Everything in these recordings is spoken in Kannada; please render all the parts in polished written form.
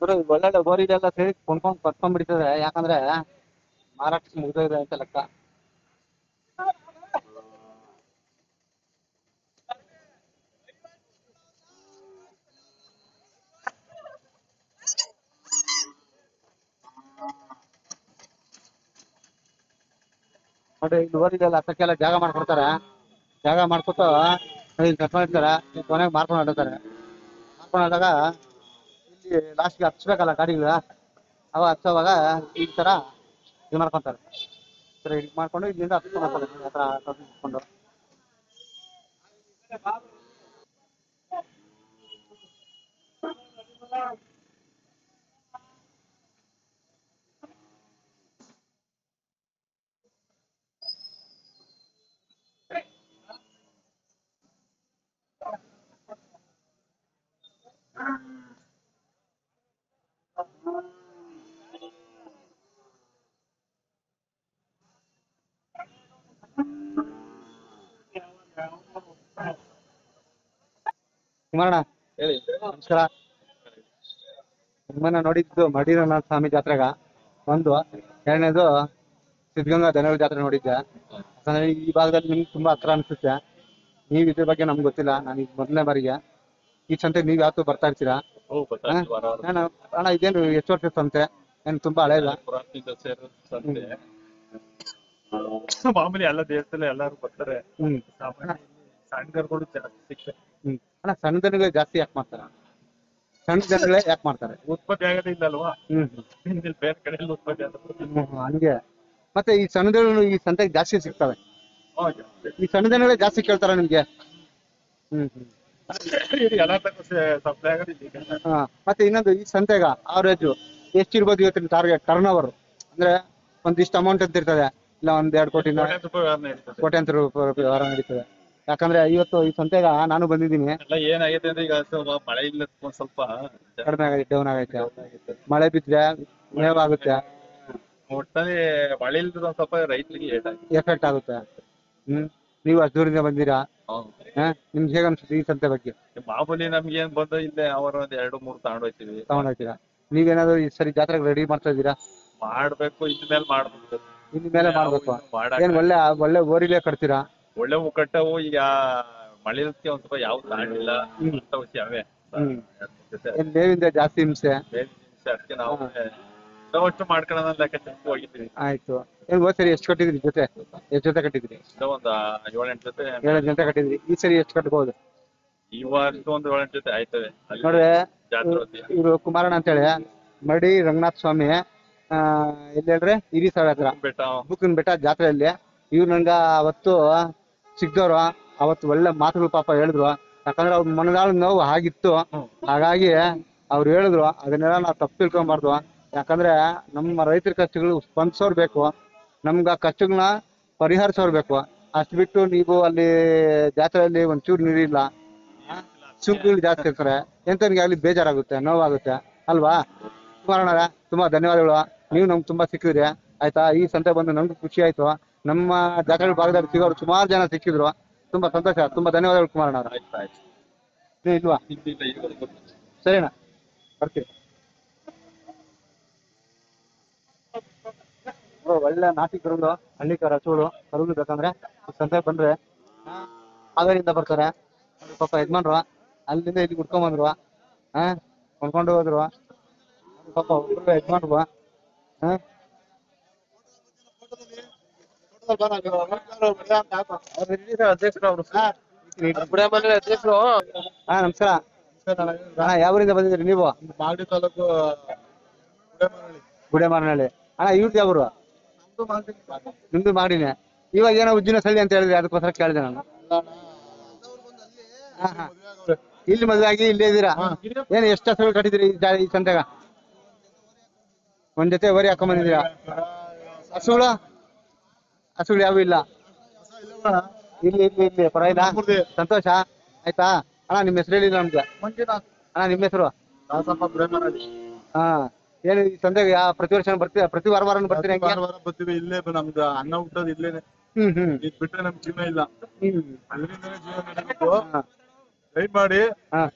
ಬರೀ ಒಳ್ಳೊಳ್ಳೆ ಗೋರಿದೆಲ್ಲ ಸೇರಿ ಕೊಂಡ್ಕೊಂಡ್ ಕಟ್ಕೊಂಡ್ಬಿಡ್ತದೆ, ಯಾಕಂದ್ರೆ ಮಾರಾಟ ಮುಗ್ದೋಗಿದೆ ಅಂತ ಲೆಕ್ಕ. ನೋಡಿ ಇಲ್ಲಿ ಗೋರಿದೆಲ್ಲ ಹತ್ತಕ್ಕೆಲ್ಲ ಜಾಗ ಮಾಡ್ಕೊಡ್ತಾರೆ, ಜಾಗ ಮಾಡ್ಕೊಟ್ಟು ಇಲ್ಲಿ ಕಟ್ಕೊಂಡಿರ್ತಾರೆ, ಕೊನೆಗೆ ಮಾರ್ಕೊಂಡು ಹೊರಡ್ತಾರೆ. ಮಾರ್ಕೊಂಡು ಹೋದಾಗ ಇಲ್ಲಿ ಲಾಸ್ಟ್ಗೆ ಹಚ್ಬೇಕಲ್ಲ ಗಾಡಿಗಳು, ಅವ ಹಚ್ಚೋವಾಗ ಈ ತರ ಇದು ಮಾಡ್ಕೊಂತಾರೆ, ಈ ತರ ಇದು ಮಾಡ್ಕೊಂಡು ಇಲ್ಲಿಂದ ಹತ್ಕೊಂಡು ಹತ್ರ ಹತ್ಕೊಂಡು. ಕುಮಾರಣ್ಣ ಹೇಳಿ. ನಮಸ್ಕಾರ. ನಿಮ್ಮನ್ನ ನೋಡಿದ್ದು ಮಡಿರಂಗನಾಥ ಸ್ವಾಮಿ ಜಾತ್ರೆಗ ಒಂದು, ಎರಡನೇದು ಸಿದ್ಧಗಂಗಾ ದನಗಳ ಜಾತ್ರೆ ನೋಡಿದ್ದೆ. ಯಾಕಂದ್ರೆ ಈ ಭಾಗದಲ್ಲಿ ನಿಮ್ಗೆ ತುಂಬಾ ಹತ್ರ ಅನ್ಸುತ್ತೆ. ನೀವ್ ಇದ್ರ ಬಗ್ಗೆ ನಮ್ಗೆ ಗೊತ್ತಿಲ್ಲ, ನಾನು ಈಗ ಮೊದಲನೇ ಬಾರಿಗೆ ಈ ಸಂತೆ ನೀವ್ ಯಾವತ್ತೂ ಬರ್ತಾ ಇರ್ತೀರಾ. ಅಣ್ಣ ಇದೇನು ಎಷ್ಟು ವರ್ಷದ ಸಂತೆ? ಏನ್ ತುಂಬಾ ಹಳೇದ? ಮಾಮೂಲಿ ಎಲ್ಲ ದೇಶದಲ್ಲಿ ಎಲ್ಲಾರು ಬರ್ತಾರೆ. ಸಣ್ಣಗಳು ಜಾಸ್ತಿ ಸಿಗ್ತಾರೆ. ಅಣ್ಣ ಸಣ್ಣ ದನಗಳೇ ಜಾಸ್ತಿ ಯಾಕೆ ಮಾಡ್ತಾರೆ? ಸಣ್ಣ ಜನಗಳೇ ಯಾಕೆ ಮಾಡ್ತಾರೆ? ಉತ್ಪತ್ತಿ ಆಗೋದಿಲ್ಲ ಅಲ್ವಾ, ಬೇರೆ ಕಡೆ ಉತ್ಪತ್ತಿ ಆಗುತ್ತೆ. ಹಂಗೆ. ಮತ್ತೆ ಈ ಸಣ್ಣ ದನಗಳು ಈ ಸಂತೆಗೆ ಜಾಸ್ತಿ ಸಿಗ್ತವೆ. ಈ ಸಣ್ಣ ದನಗಳೇ ಜಾಸ್ತಿ ಕೇಳ್ತಾರ ನಿಮ್ಗೆ? ಎಲ್ಲ ಸಪ್ಲೈ ಆಗೋದಿಲ್ಲ. ಮತ್ತೆ ಇನ್ನೊಂದು, ಈ ಸಂತೆಗ ಅವರೇಜ್ ಎಷ್ಟಿರ್ಬೋದು ಇವತ್ತಿನ ಟಾರ್ಗೆಟ್ ಟರ್ನ್ ಓವರ್? ಅಂದ್ರೆ ಒಂದಿಷ್ಟು ಅಮೌಂಟ್ ಅಂತ ಇರ್ತದೆ, ಇಲ್ಲ ಒಂದ್ 2 ಕೋಟಿ ಕೋಟ್ಯಾಂತರ ರೂಪಾಯಿ ವ್ಯವಹಾರ ನಡೀತದೆ. ಯಾಕಂದ್ರೆ ಇವತ್ತು ಈ ಸಂತೆಗ ನಾನು ಬಂದಿದ್ದೀನಿ. ಏನಾಗೈತೆ ಅಂದ್ರೆ ಈಗ ಮಳೆ ಇಲ್ಲ, ಒಂದ್ ಸ್ವಲ್ಪ ಕಡಿಮೆ ಆಗೈತೆ, ಡೌನ್ ಆಗೈತೆ. ಮಳೆ ಬಿದ್ರೆ ಮೇವಾಗುತ್ತೆ, ಒಟ್ಟಲ್ಲಿ ಮಳೆ ಇಲ್ದ ಒಂದ್ ಸ್ವಲ್ಪ ರೈತರಿಗೆ ಎಫೆಕ್ಟ್ ಆಗುತ್ತೆ. ನೀವು ಅಷ್ಟು ದೂರದಿಂದ ಬಂದಿರಾ, ನಿಮ್ಗೆ ಹೇಗ ಅನ್ಸುತ್ತೆ ಈ ಸಂತೆ ಬಗ್ಗೆ? ಮಾಮೂಲಿ ನಮ್ಗೆ ಏನ್ ಬಂದು ಇಲ್ಲೇ ಅವರ ಒಂದ್ 2-3 ತಗೊಂಡೋಗ್ತೀರಾ? ನೀವೇನಾದ್ರು ಈ ಸರಿ ಜಾತ್ರೆಗೆ ರೆಡಿ ಮಾಡ್ತಾ ಇದೀರಾ? ಮಾಡ್ಬೇಕು, ಇನ್ಮೇಲೆ ಮಾಡ್ಬೇಕು. ಇನ್ಮೇಲೆ ಮಾಡ್ಬೇಕು. ಏನ್ ಒಳ್ಳೆ ಓರಿಲೇ ಕಟ್ತೀರಾ? ಒಳ್ಳೆ ಮುಕ್ಕಟ್ಟವು. ಈಗ ಮಳೆ ಒಂದ್ ಸ್ವಲ್ಪ ಯಾವ ತಾಣಿಲ್ಲ, ಅವೇ ಏನ್ ಮೇವಿಂದ ಜಾಸ್ತಿ ಹಿಂಸೆ? ಅದಕ್ಕೆ ನಾವು ಅಷ್ಟು ಮಾಡ್ಕೊಳ್ಳೋಣ ಲೆಕ್ಕ ಹೋಗಿದ್ದೀವಿ. ಆಯ್ತು. ಏನ್ ಹೋದ್ ಸರಿ ಎಷ್ಟು ಕಟ್ಟಿದ್ರಿ ಜೊತೆ? ಎಷ್ಟು ಜೊತೆ ಕಟ್ಟಿದ್ರಿ? ಒಂದ್ 7-8 ಜೊತೆ. 7 ಜೊತೆ ಕಟ್ಟಿದ್ರಿ. ಈ ಸರಿ ಎಷ್ಟು ಕಟ್ಬಹುದು? ಈ ವಾರ ಒಂದು 7-8 ಜೊತೆ ಆಯ್ತವೆ. ನೋಡ್ರೆ ಇವ್ರು ಕುಮಾರಣ್ಣ ಅಂತ ಹೇಳಿ, ಮಡಿ ರಂಗನಾಥ ಸ್ವಾಮಿ ಎಲ್ಲಿ ಹೇಳ್ರೆ, ಹಿರಿ ಸಾವ ಹತ್ರ ಬುಕ್ಕನ್ ಬೆಟ್ಟ ಜಾತ್ರೆಯಲ್ಲಿ ಇವ್ರು ನಂಗ ಅವತ್ತು ಸಿಗ್ದವ್ರು. ಅವತ್ತು ಒಳ್ಳೆ ಮಾತುಗಳು ಪಾಪ ಹೇಳಿದ್ರು. ಯಾಕಂದ್ರೆ ಅವ್ರ ಮನದಾಳ ನೋವು ಆಗಿತ್ತು. ಹಾಗಾಗಿ ಅವ್ರು ಹೇಳಿದ್ರು, ಅದನ್ನೆಲ್ಲ ನಾವು ತಪ್ಪು ತಿಳ್ಕೊಬಾರ್ದು. ಯಾಕಂದ್ರೆ ನಮ್ಮ ರೈತರ ಕಷ್ಟಗಳು ಸ್ಪಂದಿಸೋರ್ ಬೇಕು, ನಮ್ಗ ಆ ಕಷ್ಟಗಳನ್ನ ಪರಿಹರಿಸೋರ್ ಬೇಕು. ಅಷ್ಟು ಬಿಟ್ಟು ನೀವು ಅಲ್ಲಿ ಜಾತ್ರೆಯಲ್ಲಿ ಒಂಚೂರು ನೀರಿಲ್ಲ, ಸುಂಕಗಳು ಜಾಸ್ತಿ ಇರ್ತಾರೆ, ಎಂತನಿಗೆ ಆಗ್ಲಿ ಬೇಜಾರಾಗುತ್ತೆ, ನೋವಾಗುತ್ತೆ ಅಲ್ವಾ? ಕುಮಾರಣ್ಣ ತುಂಬಾ ಧನ್ಯವಾದಗಳು. ನೀವು ನಮ್ಗೆ ತುಂಬಾ ಸಿಕ್ಕಿದ್ರಿ, ಆಯ್ತಾ? ಈ ಸಂತೆ ಬಂದು ನಮ್ಗೂ ಖುಷಿ ಆಯ್ತು. ನಮ್ಮ ಜಾತ್ರೆ ಭಾಗದಲ್ಲಿ ಸಿಗೋರು ಸುಮಾರು ಜನ ಸಿಕ್ಕಿದ್ರು, ತುಂಬಾ ಸಂತೋಷ. ತುಂಬಾ ಧನ್ಯವಾದಗಳು ಕುಮಾರಣ್ಣ. ಇಲ್ವಾ? ಸರಿನಾ, ಬರ್ತೀವಿ. ಒಳ್ಳೆ ನಾಟಿ ಕರುಗಳು, ಹಳ್ಳಿ ಹಸುಗಳು ಕರುಗಳು ಬೇಕಂದ್ರೆ ಸಂತೆ ಬಂದ್ರೆ ಹಾವೇರಿಯಿಂದ ಬರ್ತಾರೆ. ಪಾಪ ಯಜಮಾನ್ರು ಅಲ್ಲಿಂದ ಇಲ್ಲಿ ಹುಡ್ಕೊಂಡ್ ಬಂದ್ರು, ಕೊಂಡ್ಕೊಂಡು ಹೋದ್ರು. ಪಾಪ ಒಬ್ರು ಯಜಮಾನ್ರು ಅಧ್ಯಕ್ಷರು. ನಮಸ್ಕಾರ. ಯಾವ ಊರಿಂದ ಬಂದಿದ್ರಿ ನೀವು? ಮಾಗಡಿ ತಾಲೂಕು ಗುಡೇಮಾರನಹಳ್ಳಿ. ಅಣ್ಣ ಇವ್ರದ್ದು ಯಾವ ಊರು? ನಿಮ್ದು ಮಾಗಡಿನೇ. ಇವಾಗ ಏನೋ ಉಜ್ಜಿನ ಸಳ್ಳಿ ಅಂತ ಹೇಳಿದ್ರಿ, ಅದಕ್ಕೋಸ್ಕರ ಕೇಳಿದೆ ನಾನು. ಇಲ್ಲಿ ಮದುವೆ ಆಗಿ ಇಲ್ಲೇ ಇದ್ದೀರಾ? ಏನ್ ಎಷ್ಟು ಹಸುಗಳು ಕಟ್ಟಿದ್ರಿ ಈ ಸಂತೆಗ? ಒಂದ್ ಜೊತೆ ಓರಿ ಹಾಕೊಂಡ್ ಬಂದಿದ್ದೀರಾ? ಹಸುಗಳು ಯಾವ ಇಲ್ಲ? ಇಲ್ಲಿ ಇಲ್ಲಿ ಇಲ್ಲಿ ಪರವಾಗಿಲ್ಲ, ಸಂತೋಷ. ಆಯ್ತಾ ಅಣ್ಣ, ನಿಮ್ಮ ಹೆಸರು ಹೇಳಿಲ್ಲ ನಮ್ಗೆ. ಅಣ್ಣ ನಿಮ್ಮ ಹೆಸರು? ಹಾ. ಏನು ಈ ಸಂತೆಗೆ ಪ್ರತಿ ವರ್ಷ ಬರ್ತೀವಿ? ಪ್ರತಿ ವಾರ ಬರ್ತೀರಿ? ಬರ್ತೀವಿ. ಇಲ್ಲೇ ನಮ್ದು ಅನ್ನ ಹುಟ್ಟೋದು ಇಲ್ಲೇನೆ. ಇದ್ ಬಿಟ್ರೆ ನಮ್ ಜೀವನ ಇಲ್ಲ. ಅಲ್ಲಿಂದನೇ ಜೀವನ ನಡೀಬೇಕು. ದಯಮಾಡಿ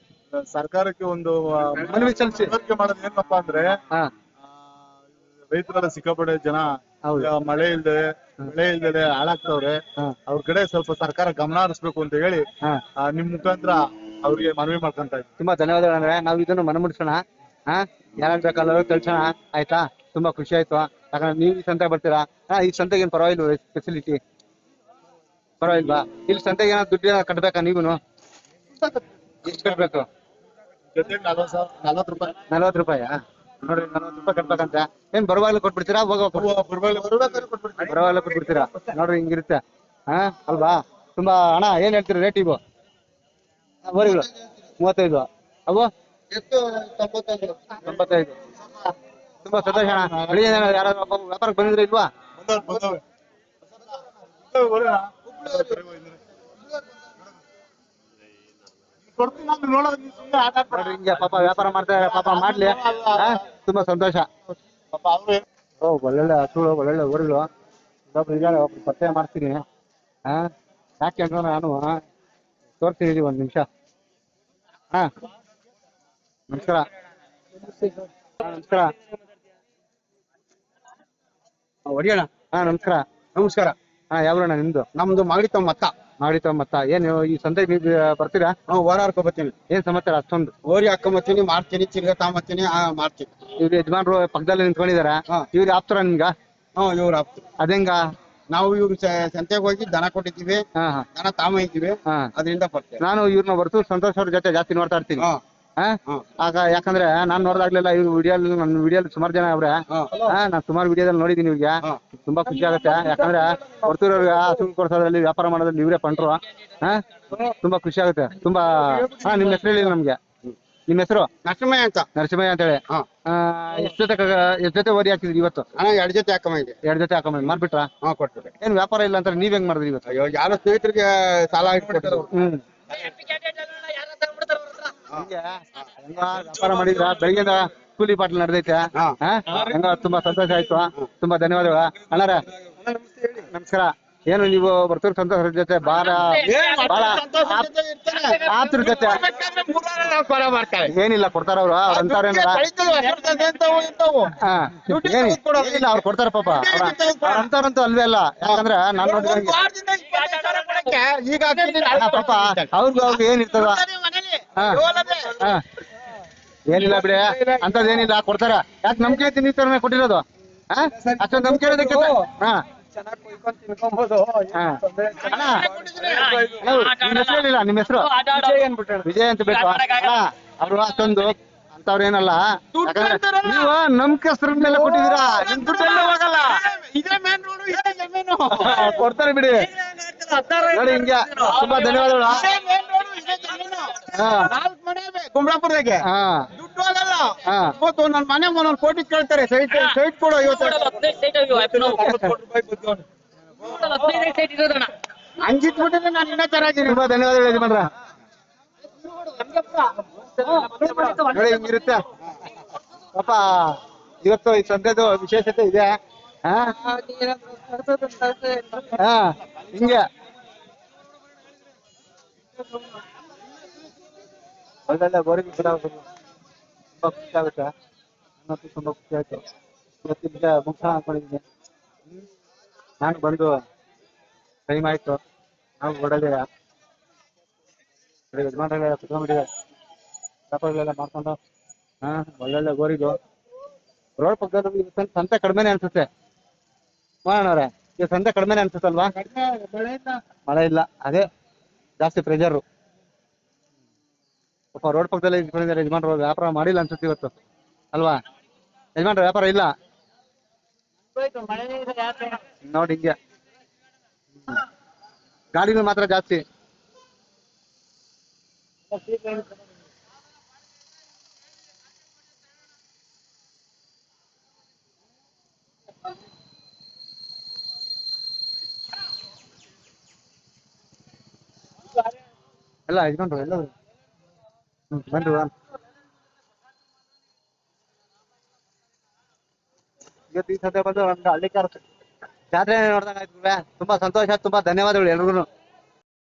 ಸರ್ಕಾರಕ್ಕೆ ಒಂದು ಮನವಿ ಸಲ್ಲಿಸಿ. ಮನವರಿಕೆ ಮಾಡೋದು ಏನಪ್ಪಾ ಅಂದ್ರೆ ಹಾ ರೈತರೆಲ್ಲ ಸಿಕ್ಕಾಪಟ್ಟೆ ಜನ ಹೌದು. ಮಳೆ ಇಲ್ದೆ ಬೆಳೆ ಇಲ್ದೆ ಹಾಳಾಗ್ತವ್ರೆ. ಹಾ. ಅವ್ರ ಕಡೆ ಸ್ವಲ್ಪ ಸರ್ಕಾರ ಗಮನ ಹರಿಸ್ಬೇಕು ಅಂತ ಹೇಳಿ ಹಾ ನಿಮ್ ಮುಖಾಂತರ ಅವ್ರಿಗೆ ಮನವಿ ಮಾಡ್ಕೊಂತ ಇದ್ದೀನಿ. ತುಂಬಾ ಧನ್ಯವಾದಗಳು ಅಂದ್ರೆ ನಾವು ಇದನ್ನು ಮನಮುಡಿಸೋಣ. ಹಾ ಯಾರು ಬೇಕಲ್ಲ ಕಳ್ಸೋಣ ಆಯ್ತಾ. ತುಂಬಾ ಖುಷಿ ಆಯ್ತು ಯಾಕಂದ್ರೆ ನೀವು ಈ ಸಂತೆ ಬರ್ತೀರಾ. ಈ ಸಂತೆಗೆ ಏನ್ ಪರವಾಗಿಲ್ವ ಫೆಸಿಲಿಟಿ ಪರವಾಗಿಲ್ವಾ? ಇಲ್ಲಿ ಸಂತೆಗೆ ಏನಾದ್ರು ದುಡ್ಡು ಕಟ್ಬೇಕಾ ನೀವುನು? ಎಷ್ಟು ಕಟ್ಬೇಕು? ಜೊತೆಗೆ 40 ರೂಪಾಯಿ 40 ರೂಪಾಯಿ ನೋಡ್ರಿ 40 ರೂಪಾಯಿ ಕಟ್ಬೇಕಂತ. ಏನ್ ಬರುವಾಗ್ಲೂ ಕೊಟ್ಬಿಡ್ತೀರಾ ಬರುವಾಗ್ಲೂ ಕೊಟ್ಬಿಡ್ತೀರಾ? ನೋಡ್ರಿ ಹಿಂಗಿರುತ್ತೆ. ಹಾ ಅಲ್ವಾ? ತುಂಬಾ ಹಣ ಏನ್ ಹೇಳ್ತೀರಿ ರೇಟ್ ಇವು? ಬೋರಿಗಳು 35 ಅವು 95. ತುಂಬಾ ಸಂತೋಷ ಅಣ್ಣ. ಬೆಳಿಗ್ಗೆ ಯಾರಾದ್ರೂ ವ್ಯಾಪಾರಕ್ಕೆ ಬಂದಿದ್ರೆ ಇಲ್ವಾ? ನೋಡ್ರಿ ಹಿಂಗೆ ಪಾಪ ವ್ಯಾಪಾರ ಮಾಡ್ತಾರೆ. ಪಾಪ ಮಾಡ್ಲಿ. ತುಂಬಾ ಸಂತೋಷ. ಒಳ್ಳೊಳ್ಳೆ ಹಸುಗಳು ಒಳ್ಳೊಳ್ಳೆ ಊರುಗಳು ಇದಾರೆ. ಒಬ್ರು ಪರಿಚಯ ಮಾಡ್ತೀನಿ. ಯಾಕೆ ಅಂದ್ರೆ ನಾನು ತೋರ್ತೀನಿ ಒಂದ್ ನಿಮಿಷ. ನಮಸ್ಕಾರ. ನಮಸ್ಕಾರ ಹೊಡಿಯೋಣ. ನಮಸ್ಕಾರ. ನಮಸ್ಕಾರ. ಯಾವ್ರಣ್ಣ ನಿಮ್ದು? ನಮ್ದು ಮಾಡಿತ ಮತ್ತ ಏನು ಈ ಸಂತೆ ಬರ್ತೀರಾ? ಓಡಾಡ್ಕೊ ಬರ್ತೀನಿ. ಏನ್ ಸಮಾಚಾರ ಅಷ್ಟೊಂದು? ಓರಿ ಹಾಕೊಂಬತ್ತೀನಿ, ಮಾಡ್ತೀನಿ, ತಿರ್ಗಾ ತಾಂಬತ್ತೀನಿ, ಮಾಡ್ತೀನಿ. ಇವ್ರು ಯಜಮಾನ್ರು ಪಕ್ಕದಲ್ಲಿ ನಿಂತ್ಕೊಂಡಿದಾರ. ಇವ್ರು ಆಪ್ತರ ನಿಮ್ಗ? ಇವ್ರು ಆಪ್ತು. ಅದೇಂಗ? ನಾವು ಇವ್ರು ಸಂತೆಗೆ ಹೋಗಿ ದನ ಕೊಟ್ಟಿದ್ದೀವಿ, ದನ ತಾಂಬೈತೀವಿ, ಅದರಿಂದ ಬರ್ತೀವಿ. ನಾನು ಇವ್ರನ್ನ ಹೊರತು ಸಂತೋಷ್ ಅವ್ರ ಜೊತೆ ಜಾಸ್ತಿ ನೋಡ್ತಾ ಇರ್ತೀನಿ. ಆಗ ಯಾಕಂದ್ರೆ ನಾನ್ ನೋಡ್ದಾಗ್ಲೆಲ್ಲ ಇವ್ರು ನನ್ನ ವಿಡಿಯೋಲಿ ಸುಮಾರು ಜನ ಅವ್ರೆ. ನಾನ್ ಸುಮಾರು ವಿಡಿಯೋದಲ್ಲಿ ನೋಡಿದೀನಿ ಇವ್ರಿಗೆ. ತುಂಬಾ ಖುಷಿ ಆಗುತ್ತೆ. ಯಾಕಂದ್ರೆ ಹೊರತೂರವ್ರಿಗೆ ಹಸು ಕೊಡ್ಸೋದ್ರಲ್ಲಿ ವ್ಯಾಪಾರ ಮಾಡೋದ್ರಲ್ಲಿ ಇವರೇ ಪಂಟ್ರು. ತುಂಬಾ ಖುಷಿ ಆಗುತ್ತೆ. ತುಂಬಾ ನಿಮ್ ಹೆಸರು ಹೇಳಿ ನಮ್ಗೆ. ನಿಮ್ ಹೆಸರು? ನರಸಿಂಹಯ್ಯ ಅಂತ. ನರಸಿಂಹಯ್ಯ ಅಂತ ಹೇಳಿ. ಎಷ್ಟ್ ಜೊತೆ ಓರಿ ಹಾಕಿದ್ರಿ ಇವತ್ತು? 2 ಜೊತೆ ಹಾಕೊಂಬಂದೆ. 2 ಜೊತೆ ಹಾಕೊಂಡ್ ಮಾರ್ಬಿಟ್ರಾ? ಕೊಟ್ಬಿಟ್ಟೆ. ಏನ್ ವ್ಯಾಪಾರ ಇಲ್ಲ ಅಂತ ನೀವ್ ಹೆಂಗ್ ಮಾಡಿದ್ರಿ ಇವತ್ತು? ಅಯ್ಯೋ, ಯಾರೋ ಸ್ನೇಹಿತರಿಗೆ ಸಾಲ ಇಟ್ಬಿಟ್ಟಿದ್ರು. ವ್ಯಾಪಾರ ಮಾಡಿದ್ರ? ಬೆಳಗ್ಗೆದ ಕೂಲಿ ಪಾಟ್ಲು ನಡೆದೈತೆ. ಹೆಂಗ ತುಂಬಾ ಸಂತೋಷ ಆಯ್ತು. ತುಂಬಾ ಧನ್ಯವಾದಗಳು ಅಣ್ಣಾರ. ನಮಸ್ಕಾರ. ಏನು ನೀವು ಬರ್ತೂರ್ ಸಂತೋಷ ಜೊತೆ ಬಹಳ ಆಪ್ತರ ಜೊತೆ ಏನಿಲ್ಲ ಕೊಡ್ತಾರ ಅವ್ರು ಅಂತಾರೇನಿಲ್ಲ. ಏನಿಲ್ಲ ಅವ್ರು ಕೊಡ್ತಾರ ಪಾಪ. ಅಂತಾರಂತೂ ಅಲ್ವೇ ಅಲ್ಲ. ಯಾಕಂದ್ರೆ ನಾನ್ ನೋಡಿದಂಗೆ ಪಾಪ ಅವ್ರಿಗೆ ಏನಿರ್ತದ. ಏನಿಲ್ಲ ಬಿಡಿ ಅಂತದೇನಿಲ್ಲ ಕೊಡ್ತಾರ. ಯಾಕೆ ನಂಬಿಕೆ ಐತಿ ನೀವ್ ತರ ಕೊಟ್ಟಿರೋದು? ಅಷ್ಟೊಂದು ನಂಬಿಕೆ ಇರೋದಕ್ಕೆ ನಿಮ್ಮ ಹೆಸರು? ವಿಜಯ್ ಅಂತ ಬೇಕು. ಅವ್ರು ಅಷ್ಟೊಂದು ಅಂತವ್ರು ಏನಲ್ಲ. ಯಾಕಂದ್ರೆ ನೀವು ನಂಬಿಕೆಸ್ತ್ರ ಮೇಲೆ ಕೊಟ್ಟಿದ್ದೀರಾ. ನಿಮ್ ದುಡ್ಡೆಲ್ಲ ಹೋಗಲ್ಲ. ಕೊಡ್ತಾರೆ ಬಿಡಿ. ನೋಡಿ ಹಿಂಗೆ ತುಂಬಾ ಧನ್ಯವಾದಗಳು. ಕುಂಬ್ಳಾಪುರದಾಗೆ ದುಡ್ಡು ಹೋಗಲ್ಲ. ನನ್ ಮನೆ ಒಂದೊಂದು ಕೋಟಿ ಕೇಳ್ತಾರೆ. ಸೈಟ್ ಕೊಡು. ಹಂಗಿಟ್ಬಿಟ್ಟಿದ್ರೆ ನಾನು ಇನ್ನೂ ತರಾಜಿನಿ. ತುಂಬಾ ಧನ್ಯವಾದಗಳು ಯಜಮಾನ್ರ. ನೋಡಿ ಹಿಂಗಿರುತ್ತೆ ಪಾಪ. ಇವತ್ತು ಈ ಸಂತೆದು ವಿಶೇಷತೆ ಇದೆ. ಹಿಂಗೆ ಒಳ್ಳೊಳ್ಳೆ ಬೋರಿಗೆ ತುಂಬಾ ಖುಷಿ ಆಗುತ್ತೆ. ನನ್ನಂತೂ ತುಂಬಾ ಖುಷಿ ಆಯ್ತು. ಇವತ್ತಿಗೆ ಮುಗಿಸೋಣ ಅನ್ಕೊಂಡಿದ್ದೀನಿ. ನಾನು ಬಂದು ಟೈಮ್ ಆಯ್ತು. ನಾವು ಹೊಡೋದಿಲ್ಲ ಯಜಮಾನ್ರೆಲ್ಲ ಕುತ್ಕೊಂಡ್ಬಿಟ್ಟಿದೆ. ವ್ಯಾಪಾರಗಳೆಲ್ಲ ಮಾಡ್ಕೊಂಡು ಒಳ್ಳೊಳ್ಳೆ ಗೋರಿದು ರೋಡ್ ಪಕ್ಕದಲ್ಲಿ ಸಂತೆ ಕಡಿಮೆನೆ ಅನ್ಸುತ್ತೆ. ಮಾಡೋಣವ್ರೆ ಈಗ ಸಂತೆ ಕಡಿಮೆನೆ ಅನ್ಸುತ್ತಲ್ವಾ? ಮಳೆ ಇಲ್ಲ, ಅದೇ ಜಾಸ್ತಿ ಪ್ರೆಷರು. ಪಾಪ ರೋಡ್ ಪಕ್ಕದಲ್ಲಿ ಇಟ್ಕೊಂಡಿದ್ದಾರೆ ಯಜಮಾನ್ರು. ವ್ಯಾಪಾರ ಮಾಡಿಲ್ಲ ಅನ್ಸುತ್ತೆ ಇವತ್ತು ಅಲ್ವಾ ಯಜಮಾನ್ರ? ವ್ಯಾಪಾರ ಇಲ್ಲ ನೋಡಿ ಹಿಂಗೆ. ಗಾಡಿಗಳು ಮಾತ್ರ ಜಾಸ್ತಿ. ಎಲ್ಲ ಯಜಮಾನ್ರು ಎಲ್ಲ ಬನ್ರಿ. ಇವತ್ತು ಈ ಸದ್ಯ ಬಂದು ಒಂದು ಹಳ್ಳಿಕಾರ ಜಾತ್ರೆ ನೋಡ್ದಂಗ ಆಯ್ತು. ತುಂಬಾ ಸಂತೋಷ. ತುಂಬಾ ಧನ್ಯವಾದಗಳು ಎಲ್ರಿಗೂ.